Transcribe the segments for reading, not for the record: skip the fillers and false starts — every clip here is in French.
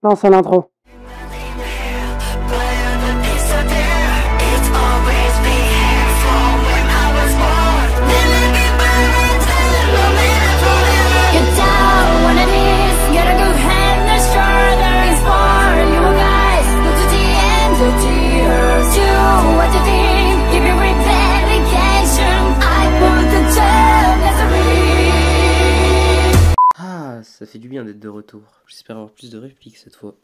Lance l'intro. Ah, ça fait du bien d'être de retour. J'espère avoir plus de répliques cette fois.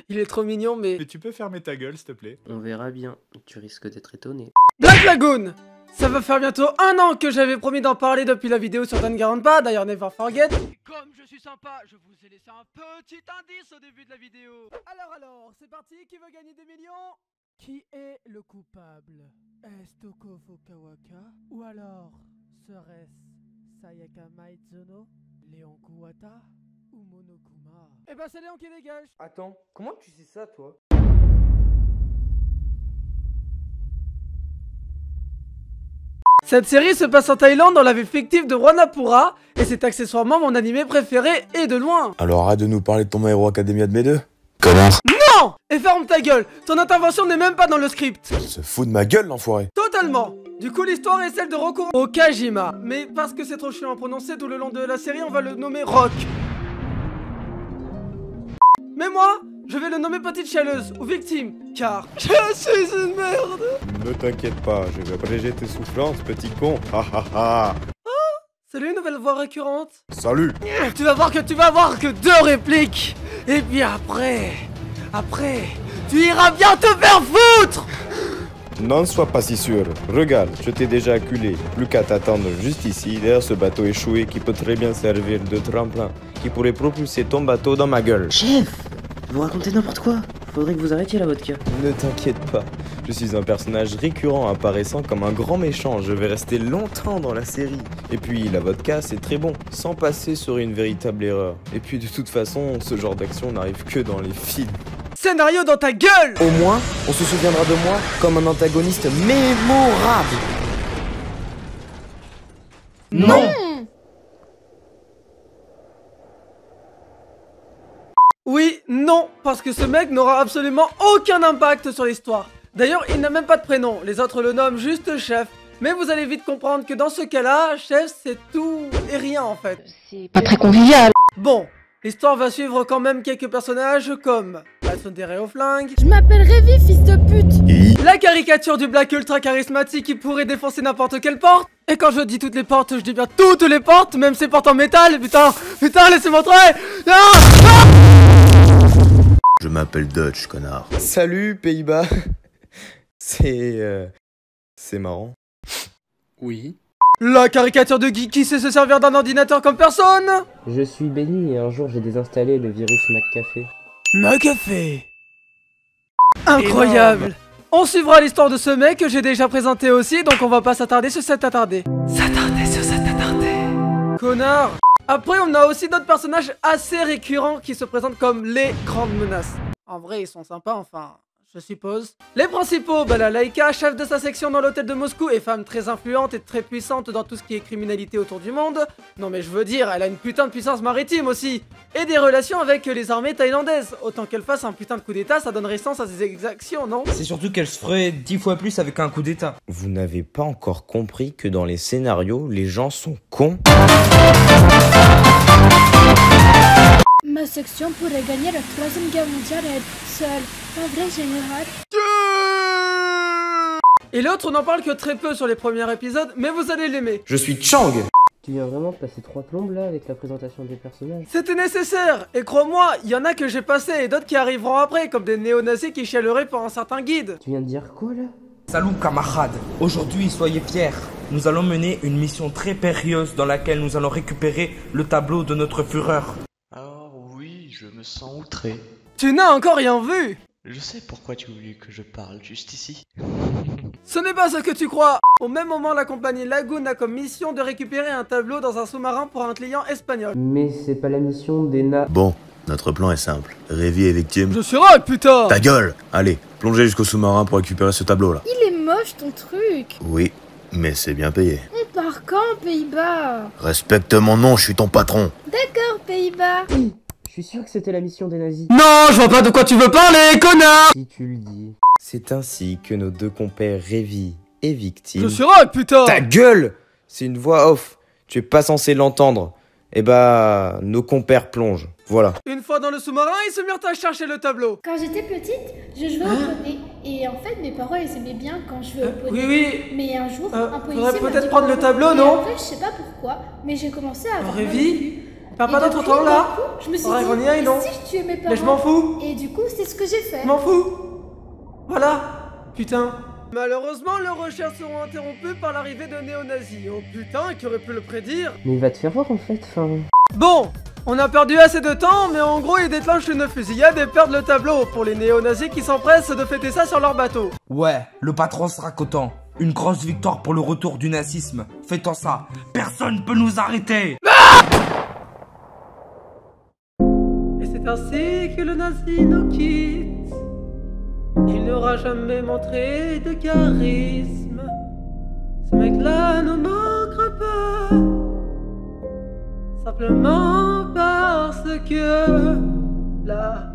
Il est trop mignon, mais tu peux fermer ta gueule, s'il te plaît? On verra bien, tu risques d'être étonné. Black Lagoon! Ça va faire bientôt 1 an que j'avais promis d'en parler depuis la vidéo sur Danganronpa, d'ailleurs never forget. Et comme je suis sympa, je vous ai laissé un petit indice au début de la vidéo. Alors, c'est parti, qui veut gagner des millions? Qui est le coupable? Est-ce Toko Fukawaka? Ou alors, serait-ce Sayaka Maizono, Léon Kuwata ou Monokuma? Eh ben c'est Léon qui dégage. Attends, comment tu sais ça, toi? Cette série se passe en Thaïlande dans la ville fictive de Rwanapura, et c'est accessoirement mon animé préféré, et de loin. Alors arrête de nous parler de ton My Hero Academia de mes deux. Non! Et ferme ta gueule, ton intervention n'est même pas dans le script. Il se fout de ma gueule, l'enfoiré. Totalement. Du coup l'histoire est celle de Roku Okajima, mais parce que c'est trop chiant à prononcer tout le long de la série, on va le nommer Rock. Mais moi, je vais le nommer Petite Chialeuse ou Victime, car je suis une merde. Ne t'inquiète pas, je vais abréger tes souffrances, petit con. Ha ha ha. Salut, nouvelle voix récurrente. Salut. Tu vas voir que 2 répliques. Et puis après, tu iras bien te faire foutre. N'en sois pas si sûr. Regarde, je t'ai déjà acculé. Plus qu'à t'attendre juste ici, derrière ce bateau échoué qui peut très bien servir de tremplin, qui pourrait propulser ton bateau dans ma gueule. Chef, vous racontez n'importe quoi. Faudrait que vous arrêtiez la vodka. Ne t'inquiète pas, je suis un personnage récurrent apparaissant comme un grand méchant, je vais rester longtemps dans la série. Et puis la vodka c'est très bon, sans passer sur une véritable erreur. Et puis de toute façon, ce genre d'action n'arrive que dans les films. Scénario dans ta gueule. Au moins, on se souviendra de moi comme un antagoniste mémorable. Non. Oui, non, parce que ce mec n'aura absolument aucun impact sur l'histoire. D'ailleurs, il n'a même pas de prénom, les autres le nomment juste Chef. Mais vous allez vite comprendre que dans ce cas-là, Chef c'est tout et rien en fait. C'est pas très convivial. Bon, l'histoire va suivre quand même quelques personnages comme la tsundere au flingue, Je m'appelle Révi, fils de pute. la caricature du black ultra charismatique qui pourrait défoncer n'importe quelle porte. Et quand je dis toutes les portes, je dis bien toutes les portes, même ces portes en métal. Putain, laissez-moi entrer. Je m'appelle Dutch, connard. Salut, Pays-Bas. C'est marrant. Oui. La caricature de Guy qui sait se servir d'un ordinateur comme personne. Je suis béni et un jour j'ai désinstallé le virus McCafé. McCafé. Incroyable. On suivra l'histoire de ce mec que j'ai déjà présenté aussi, donc on va pas s'attarder sur cet attardé. Connard. Après, on a aussi d'autres personnages assez récurrents qui se présentent comme les grandes menaces. En vrai, ils sont sympas, enfin, je suppose. Les principaux, la Laika, chef de sa section dans l'hôtel de Moscou et femme très influente et très puissante dans tout ce qui est criminalité autour du monde. Non mais je veux dire, elle a une putain de puissance maritime aussi. Et des relations avec les armées thaïlandaises. Autant qu'elle fasse un putain de coup d'état, ça donnerait sens à ses exactions, non? C'est surtout qu'elle se ferait 10 fois plus avec un coup d'état. Vous n'avez pas encore compris que dans les scénarios, les gens sont cons? Ma section pourrait gagner la 3e guerre mondiale et être seule. Un vrai général. Et l'autre, on n'en parle que très peu sur les premiers épisodes, mais vous allez l'aimer. Je suis Chang. Tu viens vraiment de passer 3 plombes là avec la présentation des personnages? C'était nécessaire, et crois-moi, il y en a que j'ai passé et d'autres qui arriveront après, comme des néo-nazis qui chialeraient pour un certain guide. Tu viens de dire quoi là? Salut camarades. Aujourd'hui, soyez fiers. Nous allons mener une mission très périlleuse dans laquelle nous allons récupérer le tableau de notre Führer. Alors oui, je me sens outré. Tu n'as encore rien vu. Je sais pourquoi tu voulais que je parle juste ici. Ce n'est pas ce que tu crois. Au même moment, la compagnie Lagoon a comme mission de récupérer un tableau dans un sous-marin pour un client espagnol. Mais c'est pas la mission d'Ena. Bon, notre plan est simple. Révi est victime. Je suis Rock, putain. Ta gueule! Allez, plongez jusqu'au sous-marin pour récupérer ce tableau-là. Il est moche ton truc. Oui, mais c'est bien payé. On part quand, Pays-Bas? Respecte mon nom, je suis ton patron. D'accord, Pays-Bas. suis sûr que c'était la mission des nazis. Non, je vois pas de quoi tu veux parler, connard! Si tu le dis. C'est ainsi que nos deux compères Révi et Victime... Je suis rock, putain! Ta gueule! C'est une voix off. Tu es pas censé l'entendre. Eh bah, nos compères plongent. Voilà. Une fois dans le sous-marin, ils se mirent à chercher le tableau. Quand j'étais petite, je jouais au poney. Et en fait, mes parents, ils aimaient bien quand je jouais au poney. Oui. Mais un jour, un policier Faudrait m'a peut-être dit prendre le tableau, et non? en fait, je sais pas pourquoi, mais j'ai commencé à avoir mal au Révi? cul. T'as Et pas d'autre depuis, temps, là? d'un coup, je me suis Ouais, dit, on y aille, non? et si je tuais mes parents? Mais je m'en fous. Et du coup, c'est ce que j'ai fait. Je m'en fous. Voilà. Putain. Malheureusement, leurs recherches seront interrompues par l'arrivée de néo-nazis. Oh putain, qui aurait pu le prédire? Mais il va te faire voir en fait, enfin... Bon, on a perdu assez de temps, mais en gros, ils déclenchent une fusillade et perdent le tableau pour les néo-nazis qui s'empressent de fêter ça sur leur bateau. Ouais, le patron sera content. Une grosse victoire pour le retour du nazisme. Fais-toi ça. Personne peut nous arrêter. Et c'est ainsi que le nazi nous quitte. Il n'aura jamais montré de charisme. Ce mec-là ne manquera pas. Simplement parce que la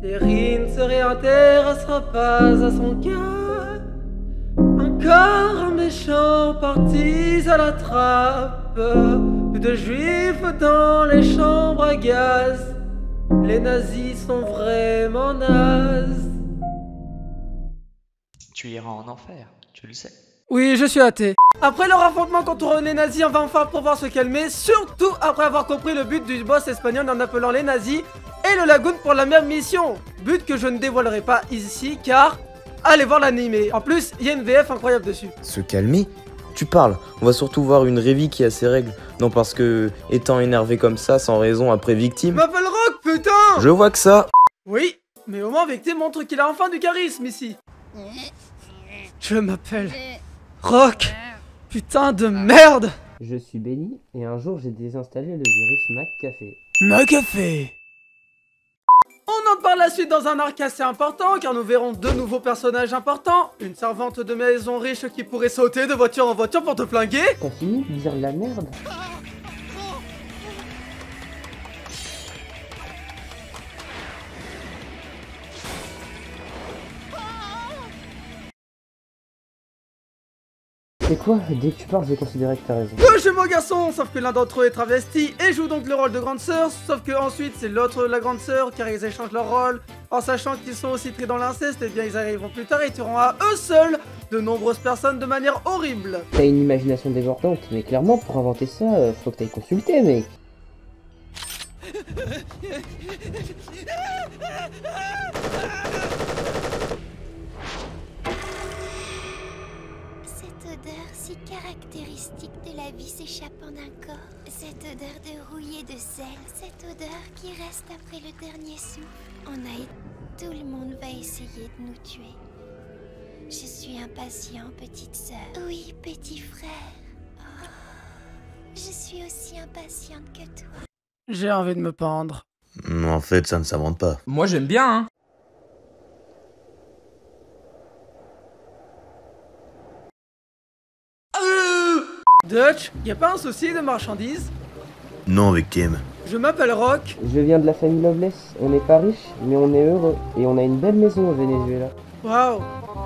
série ne se réintéressera pas à son cas. Encore un méchant parti à la trappe. Plus de juifs dans les chambres à gaz. Les nazis sont vraiment nazes. Tu iras en enfer, tu le sais. Oui, je suis athée. Après leur affrontement contre les nazis, on va enfin pouvoir se calmer, surtout après avoir compris le but du boss espagnol en appelant les nazis et le lagoon pour la même mission. But que je ne dévoilerai pas ici car allez voir l'animé. En plus, il y a une VF incroyable dessus. Se calmer? Tu parles. On va surtout voir une Révi qui a ses règles. Non, parce que, étant énervé comme ça, sans raison après Je Victime... m'appelle Rock, putain! Je vois que ça... Oui, mais au moins Victime montre qu'il a enfin du charisme ici. Je m'appelle Rock. Putain de merde. Je suis Benny, et un jour j'ai désinstallé le virus McCafé. McCafé. On entre par la suite dans un arc assez important car nous verrons deux nouveaux personnages importants. Une servante de maison riche qui pourrait sauter de voiture en voiture pour te flinguer. T'as fini de dire de la merde? C'est quoi? Dès que tu parles, je vais considérer que t'as raison. Chez mon garçon, sauf que l'un d'entre eux est travesti et joue donc le rôle de grande sœur, sauf que ensuite c'est l'autre la grande sœur car ils échangent leur rôle. En sachant qu'ils sont aussi très dans l'inceste, et bien ils arriveront plus tard et tueront à eux seuls de nombreuses personnes de manière horrible. T'as une imagination débordante, mais clairement pour inventer ça, faut que t'ailles consulter, mec. Cette odeur si caractéristique de la vie s'échappant d'un corps. Cette odeur de rouille et de sel. Cette odeur qui reste après le dernier souffle. Tout le monde va essayer de nous tuer. Je suis impatient, petite sœur. Oui, petit frère. Oh. Je suis aussi impatiente que toi. J'ai envie de me pendre. En fait, ça ne s'invente pas. Moi j'aime bien, hein. Dutch, y a pas un souci de marchandises? Non, Victime. Je m'appelle Rock. Je viens de la famille Loveless. On n'est pas riche, mais on est heureux. Et on a une belle maison au Venezuela. Waouh,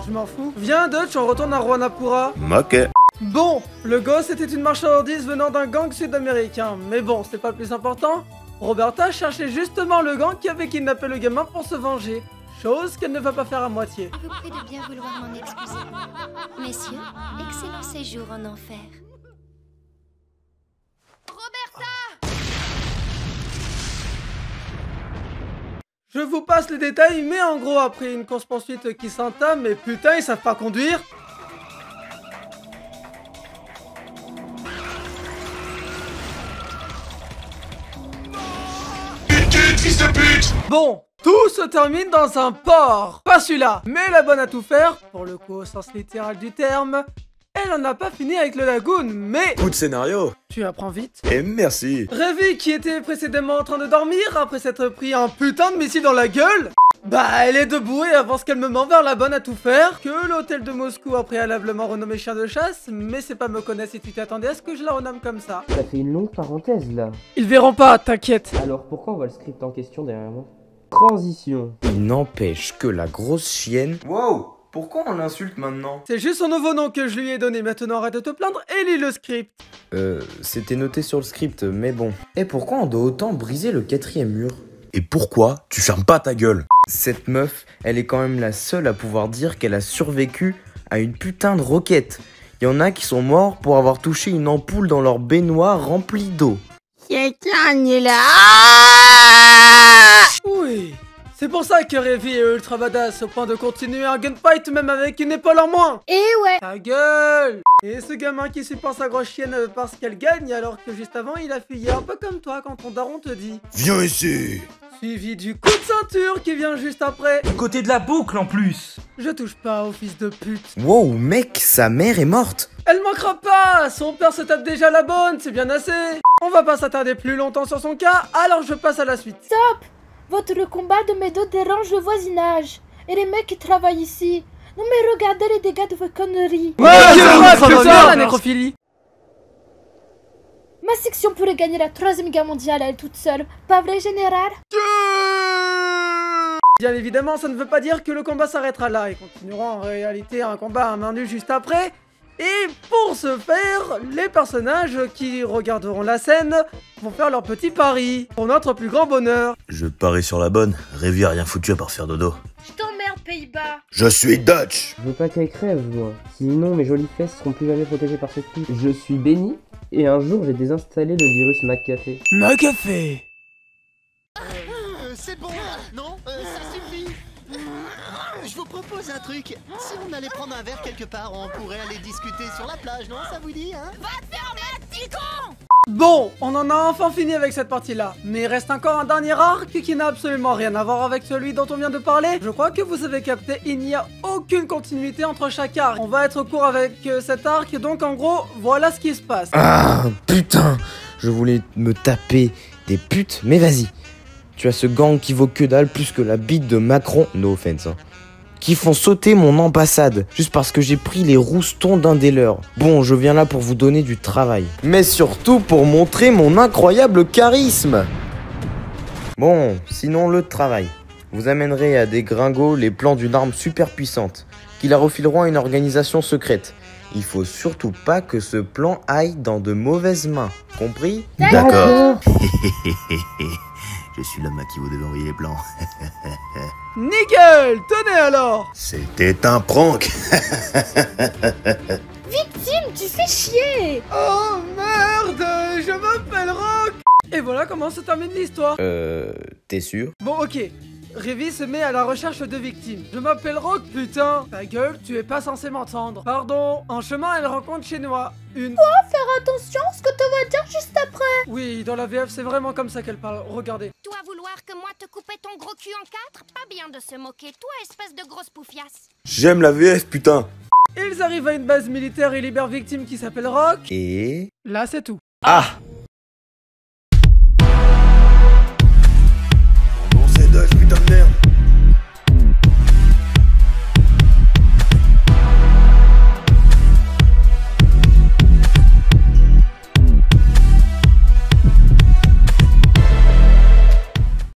je m'en fous. Viens Dutch, on retourne à Ruanapura. Ok. Bon, le gosse était une marchandise venant d'un gang sud-américain, mais bon, c'est pas le plus important. Roberta cherchait justement le gang qui avait kidnappé le gamin pour se venger. Chose qu'elle ne va pas faire à moitié. Je vous prie de bien vouloir m'en excuser. Messieurs, excellent séjour en enfer. Je vous passe les détails, mais en gros, après une course-poursuite qui s'entame, mais putain, ils savent pas conduire. Fils de pute! Bon, tout se termine dans un port. Pas celui-là, mais la bonne à tout faire, pour le coup au sens littéral du terme, elle en a pas fini avec le lagoon, mais... Coup de scénario. Tu apprends vite. Et merci. Rêvi, qui était précédemment en train de dormir après s'être pris un putain de missile dans la gueule, bah elle est debout et avance calmement vers la bonne à tout faire, que l'hôtel de Moscou a préalablement renommé chien de chasse, mais c'est pas me connaître si tu t'attendais à ce que je la renomme comme ça. Ça fait une longue parenthèse là. Ils verront pas, t'inquiète. Alors pourquoi on voit le script en question derrière moi? Transition. Il n'empêche que la grosse chienne... Wow, pourquoi on l'insulte maintenant? C'est juste son nouveau nom que je lui ai donné, maintenant arrête de te plaindre et lis le script. C'était noté sur le script, mais bon. Et pourquoi on doit autant briser le 4e mur? Et pourquoi tu fermes pas ta gueule? Cette meuf, elle est quand même la seule à pouvoir dire qu'elle a survécu à une putain de roquette. Il y en a qui sont morts pour avoir touché une ampoule dans leur baignoire remplie d'eau. Oui, c'est pour ça que Rêvi est ultra badass au point de continuer un gunfight même avec une épaule en moins. Et ouais. Ta gueule. Et ce gamin qui supporte sa grosse chienne parce qu'elle gagne alors que juste avant il a fuyé un peu comme toi quand ton daron te dit Viens ici. Suivi du coup de ceinture qui vient juste après. Du côté de la boucle en plus. Je touche pas au fils de pute. Wow, mec, sa mère est morte. Elle manquera pas. Son père se tape déjà la bonne, c'est bien assez. On va pas s'attarder plus longtemps sur son cas, alors je passe à la suite. Stop. Votre combat de mes dos dérange le voisinage. Et les mecs qui travaillent ici. Non mais regardez les dégâts de vos conneries. Putain, la nécrophilie. Ma section pourrait gagner la 3e guerre mondiale à elle toute seule. Pas vrai, général? Bien évidemment, ça ne veut pas dire que le combat s'arrêtera là. Ils continueront en réalité un combat à main nue juste après. Et pour ce faire, les personnages qui regarderont la scène vont faire leur petit pari, pour notre plus grand bonheur. Je parie sur la bonne. Rêvi a rien foutu à part faire dodo. Je t'emmerde, Pays-Bas. Je suis Dutch. Je veux pas qu'elle crève, moi. Sinon, mes jolies fesses seront plus jamais protégées par ce truc. Je suis béni, et un jour, j'ai désinstallé le virus McCafé. McCafé. C'est bon, non, ça suffit. Je vous propose un truc. Si on allait prendre un verre quelque part, on pourrait aller discuter sur la plage, non? Ça vous dit, hein? Va te fermer, petit con! Bon, on en a enfin fini avec cette partie-là. Mais il reste encore un dernier arc qui n'a absolument rien à voir avec celui dont on vient de parler. Je crois que vous avez capté, il n'y a aucune continuité entre chaque arc. On va être court avec cet arc, donc en gros, voilà ce qui se passe. Ah, putain. Je voulais me taper des putes, mais vas-y. Tu as ce gang qui vaut que dalle plus que la bite de Macron, no offense, hein, qui font sauter mon ambassade, juste parce que j'ai pris les roustons d'un des leurs. Bon, je viens là pour vous donner du travail, mais surtout pour montrer mon incroyable charisme. Bon, sinon le travail. Vous amènerez à des gringos les plans d'une arme super puissante, qui la refileront à une organisation secrète. Il faut surtout pas que ce plan aille dans de mauvaises mains, compris? D'accord. Je suis l'homme à qui vous devez envoyer les plans. Nickel, tenez alors. C'était un prank. Victime, tu fais chier. Oh merde, je m'appelle Rock. Et voilà comment se termine l'histoire. T'es sûr? Bon, ok. Rêvi se met à la recherche de victimes. Je m'appelle Rock, putain. Ta gueule, tu es pas censé m'entendre. Pardon. En chemin, elle rencontre Chinois. Une... Quoi? Faire attention à ce que tu vas dire juste après. Oui, dans la VF, c'est vraiment comme ça qu'elle parle. Regardez. Toi vouloir que moi te couper ton gros cul en 4? Pas bien de se moquer, toi espèce de grosse poufiasse. J'aime la VF, putain. Ils arrivent à une base militaire et libèrent victime qui s'appelle Rock. Et... Là, c'est tout. Ah!